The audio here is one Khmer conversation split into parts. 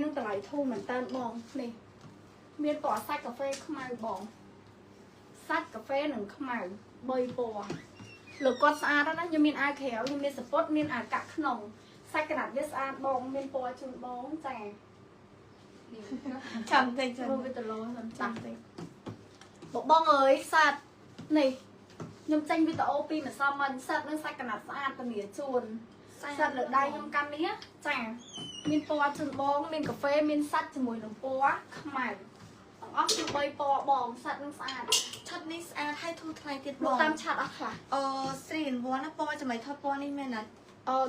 នឹងតម្លៃធូរមែនតើបងនេះមានពណ៌សាច់កាហ្វេខ្មៅបងសាច់កាហ្វេនឹងខ្មៅ3ពណ៌លើគាត់ស្អាតណាខ្ញុំមានអាវក្រៅខ្ញុំមានសពតមានអាកាក់ក្នុងសាច់កណាត់វាស្អាតបងមានពណ៌ជូនបងចាចាំតិចចូលវាទៅលោចាំតិចបងអើយសាច់នេះខ្ញុំចេញវីដេអូពីម្សិលមិញសាច់នឹងសាច់កណាត់ស្អាតធានាជូនសាច់លើដៃខ្ញុំកាន់នេះចាមានពណ៌ជូនបងមានកាហ្វេមានសាច់ជាមួយនឹងពណ៌ខ្មៅអស់គឺ3ពណ៌បងសាច់នឹងស្អាតឆាត់នេះស្អាតហើយធូរថ្លៃទៀតបងតាមឆាត់អស់ខ្លះស្រីរវ័នណាពណ៌ចំណៃថតពណ៌នេះមែនណា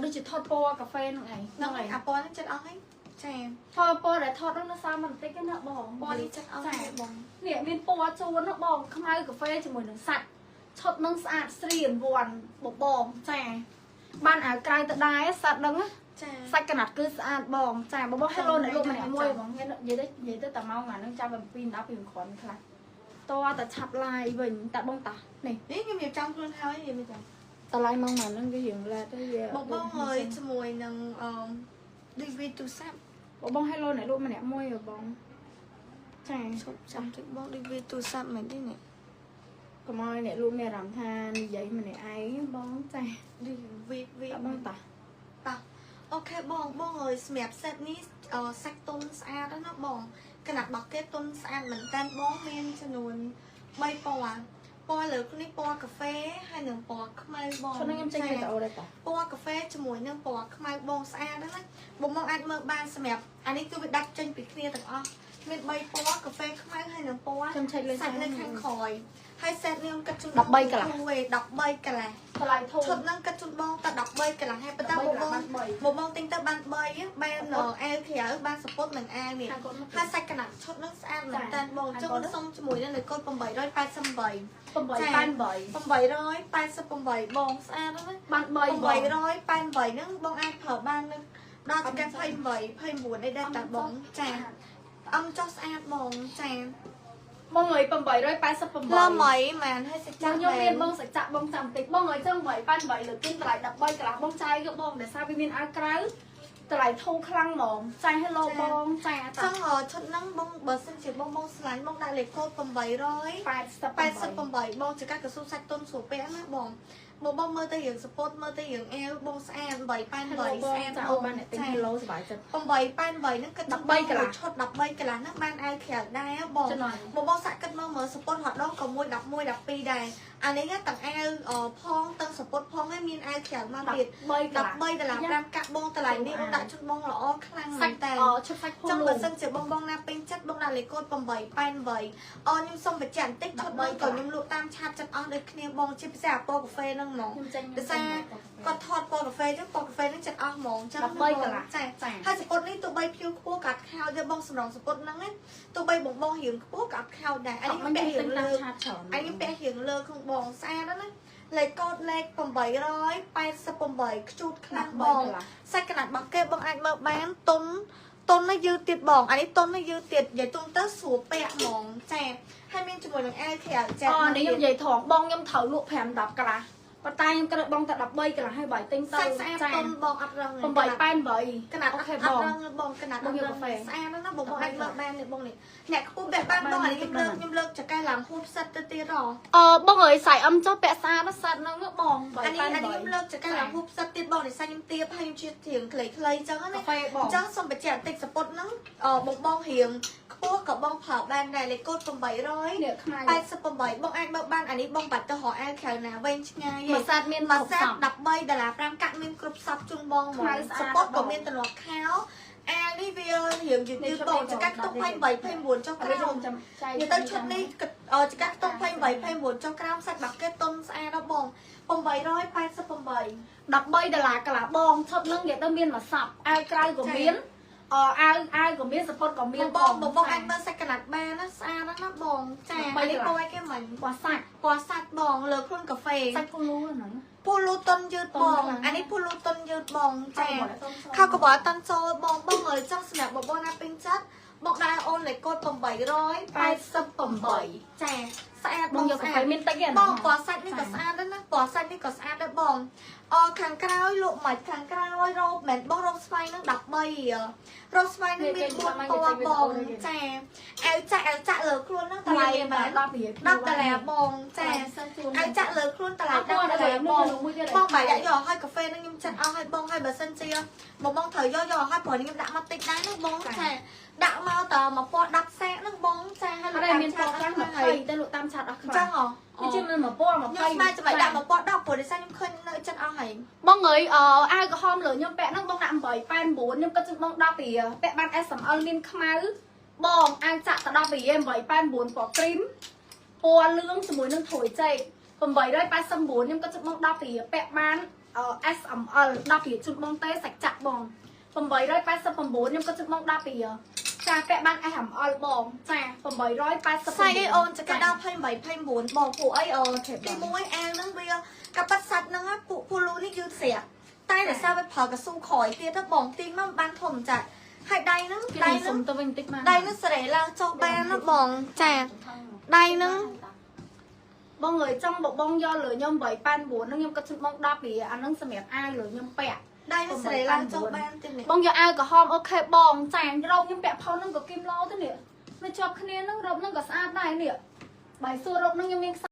ដូចជាថតពណ៌កាហ្វេហ្នឹងឯងហ្នឹងឯងអាពណ៌នេះចិត្តអស់ហើយចាពណ៌ដែលថតនោះនៅសារបន្តិចណាបងពណ៌នេះចិត្តអស់ហើយបងនេះមានពណ៌ជូនណាបងខ្មៅកាហ្វេជាមួយនឹងសាច់ឆុតនឹងស្អាតស្រីរវ័នបងចាបានអាវក្រៅទៅដែរសាច់ហ្នឹងចាសាច់កណាត់គឺស្អាតបងចាបង Hello អ្នកលក់ម្នាក់មួយបងនិយាយទៅតាម៉ោងអាហ្នឹងចាំពី10ពីគ្រាន់ខ្លះតើតែឆាប់ឡាយវិញតែបងតានេះខ្ញុំរៀបចំខ្លួនហើយនិយាយចាំតម្លៃម៉ោងហ្នឹងវារៀងឡាទៅវាបងហើយជាមួយនឹងDV ទូរស័ព្ទបង Hello អ្នកលក់ម្នាក់មួយបងចាចាំតិចបង DV ទូរស័ព្ទមែនទេនេះកុំឲ្យអ្នកលក់មានអារម្មណ៍ថានិយាយម្នាក់ឯងបងចា DV បងតាអូខេបងអើយសម្រាប់ set នេះសាច់ទុំស្អាតណាបងកណាត់របស់គេទុំស្អាតមែនតើបងមានចំនួន3ពណ៌លើនេះពណ៌កាហ្វេហើយនិងពណ៌ខ្មៅបងខ្ញុំចេញវីដេអូដែរតាពណ៌កាហ្វេជាមួយនឹងពណ៌ខ្មៅបងស្អាតណាបងអាចមើលបានសម្រាប់អានេះគឺវាដាច់ចេញពីគ្នាទាំងអស់មាន3ពណ៌កាហ្វេខ្មៅហើយនិងពណ៌សាច់នៅខាងក្រោយហើយ set នេះខ្ញុំកាត់ជូន13កន្លះ13កន្លះតម្លៃធូរឈុតហ្នឹងកាត់ជូនបងតែ13កន្លះហើយប៉ុន្តែបងទិញទៅបាន3បានអាវក្រៅបានសពុតនឹងអាវនេះហើយសាច់កណាត់ឈុតហ្នឹងស្អាតមែនតើបងចុងសុំជាមួយនឹងកូដ888 888បងស្អាតណាស់បាន888ហ្នឹងបងអាចប្រើបាននឹងដល់ចង្កេះ28 29អីដែរតាបងចាអំចោះស្អាតបងចាបងអើយ888លើមៃមែនហើយសាច់ចាក់ខ្ញុំមានបងសាច់ចាក់បងចាំតិចបងអើយចឹង888លើគិនតម្លៃ13កន្លះបងចាយគឺបងដែលសារវាមានអាវក្រៅតម្លៃធូរខ្លាំងហ្មងចាយ Hello បងចាចឹងឈុតហ្នឹងបងបើសិនជាបងស្លាញ់បងដាក់លេខកូដ888បងចង្កាត់កស៊ូសាច់ទុនស្រួលពាក់ណាបងមើលទៅរឿងសពតមើលទៅរឿងអាវបងស្អាត888ស្អាតបងបានអ្នកទិញ Hello សប្បាយចិត្ត888ហ្នឹងគិត13កន្លះឈុត13កន្លះហ្នឹងបានអាវក្រៅដែរបងសាក់គិតមើលសពតហត់ដងក៏មួយ11 12ដែរអានេះទាំងអាវផងទាំងសពតផងហើយមានអាវក្រៅមកទៀត13ដុល្លារ5កាក់បងតម្លៃនេះបងដាក់ជូនបងល្អខ្លាំងមែនតើឈុតសាច់ភូមិចឹងបើសិនជាបងណាពេញចិត្តបងដាក់លេខកូដ888ខ្ញុំសុំបញ្ជាក់បន្តិចឈុតហ្នឹងក៏ខ្ញុំលក់តាមឆាតចិត្តអស់ដូចគ្នាបងជាពិសេសអាពណ៌កាហ្វេហ្នឹងហ្មងដោយសារគាត់ថតពណ៌កាហ្វេចឹងពណ៌កាហ្វេហ្នឹងចិត្តអស់ហ្មងចឹង13កន្លះចាហើយសពុតនេះទោះបីភ្លៀវខ្ពស់ក៏អត់ខោចដែរបងសម្រងសពុតហ្នឹងទោះបីបងរៀងខ្ពស់ក៏អត់ខោចដែរអានេះពាក់រៀងលើអានេះពាក់រៀងលើក្នុងបងស្អាតណាលេខកូដលេខ888ខ្ជូតខ្លាំងបងសាច់កណាត់របស់គេបងអាចមើលបានតុននេះយឺតទៀតបងអានេះតុននេះយឺតទៀតនិយាយទុំទៅស្រួលពាក់ហ្មងចាហើយមានជាមួយនឹងអាវក្រៅចានេះខ្ញុំនិយាយត្រង់បងខ្ញុំត្រូវលក់5 10កន្លះប៉ុន្តែខ្ញុំគិតបងតែ13កន្លះហើយបើទិញទៅសាច់ស្អាតតុនបងអត់រឹង888កណាត់អូខេបងបងកណាត់បងស្អាតណាបងអាចមើលបាននេះបងនេះអ្នកខ្ពស់ពាក់បានបងអានេះខ្ញុំលើកចកែឡើងហួតផ្សិតទៅទៀតបងអើយសាច់អឹមចុះពាក់ស្អាតណាស់សាច់ហ្នឹងបងអានេះខ្ញុំលើកចកែឡើងហួតផ្សិតទៀតបងនេះសាច់ខ្ញុំទៀបហើយខ្ញុំជាធៀងខ្លីៗចឹងណាចឹងសុំបញ្ជាក់បន្តិចសពុតហ្នឹងបងរៀងខ្ពស់ក៏បងប្រើបានដែរលេខកូដ888បងអាចមើលបានអានេះបងបាត់ទៅរកអាវក្រៅណាវែងឆ្ងាយមួយសាច់មាន13ដុល្លារ5កាក់មានគ្រប់សពជូនបងហ្មងសពុតក៏មានតំណខោអានេះវារៀងយឺតបងចង្កាត់ខ្ទង់28 29ចុះក្រោមនិយាយទៅឈុតនេះចង្កាត់ខ្ទង់28 29ចុះក្រោមសាច់របស់គេតុនស្អាតដល់បង888 13ដុល្លារកន្លះបងឈុតហ្នឹងនិយាយទៅមានមួយសប្អាវក្រៅក៏មានអាវក៏មានសពុតក៏មានបងអាចមើលសាច់កណាត់បានណាស្អាតណាបងចាអានេះបងឲ្យគេមិនពណ៌សាច់បងលើខ្លួនកាហ្វេសាច់ពូលូហ្នឹងពូលូតុនយឺតបងអានេះពូលូតុនយឺតបងចាខោកបោតាន់ចូលបងឲ្យចង់សម្រាប់បងណាពេញចិត្តបងដាក់អូនលេខកូដ888ចា ស្អាត បងយកកាហ្វេមានតិចទេ បងពណ៌សាច់នេះក៏ស្អាតដែរណាពណ៌សាច់នេះក៏ស្អាតដែរបងខាងក្រោយលក់មិនខាងក្រោយរ៉ូបមិនបងរ៉ូបស្វ័យនឹង13រ៉ូបស្វ័យនឹងមាន4ពណ៌បងចាអែវចាក់លើខ្លួននឹងតម្លៃបាន 10 ដុល្លារបងចាអែវចាក់លើខ្លួនតម្លៃ10 ដុល្លារបងបើយកឲ្យកាហ្វេនឹងខ្ញុំចាត់ឲ្យបងឲ្យបើសិនជាបងត្រូវយកឲ្យព្រោះខ្ញុំដាក់មកតិចដែរណាបងចាដាក់មកតមកពណ៌10សាកនឹងបងចាឲ្យ តែមានពណ៌ខ្លះ20ទៅលក់តាមឆាតអស់ខ្លះ ចឹងហ៎ វាជាមាន10ពណ៌20 ខ្ញុំស្មានចាំបាច់ដាក់មកពណ៌10ព្រោះដោយសារខ្ញុំឃើញនៅចិត្តអស់ហើយ បងអើយអាវក្រហមលើខ្ញុំពាក់ហ្នឹងបងដាក់8.89ខ្ញុំគិតថាបង10ពីពាក់បាន SML មានខ្មៅបងអាវចាក់ទៅ10ពី8.89ពណ៌គ្រីមពណ៌លឿងជាមួយនឹងត្រួយចេក889ខ្ញុំគិតថាបង10ពីពាក់បានSML 10ពីជូតបងទេសាច់ចាក់បង889ខ្ញុំគិតថាបង10ពីចាពាក់បាន SML បងចា889 សាច់អីអូនចកដល់28 29បងពួកអីទីមួយអាវហ្នឹងវាកាប៉ាត់សាច់ហ្នឹងពួកលូនេះយឺតស្រាក់តែដោយសារវាប្រើកស៊ូក្រោយទៀតទៅបងទីមកបានធំចាស់ហើយដៃហ្នឹងសុំទៅវិញតិចមកដៃហ្នឹងសេរីឡើងចុះបានណាបងចាដៃហ្នឹងបងអើយចង់បងយកលើខ្ញុំ8.89ហ្នឹងខ្ញុំគិតថាបង10ពីអាហ្នឹងសម្រាប់អាវលើខ្ញុំពាក់ដៃនឹងស្រីឡើងចុះបានទៀតនេះបងយកអាវក្រហមអូខេបងចាញ់រោបខ្ញុំពាក់ផុសហ្នឹងក៏គីមឡូទៅនេះវាជាប់គ្នាហ្នឹងរោបហ្នឹងក៏ស្អាតដែរនេះបាយសួររោបហ្នឹងខ្ញុំមាន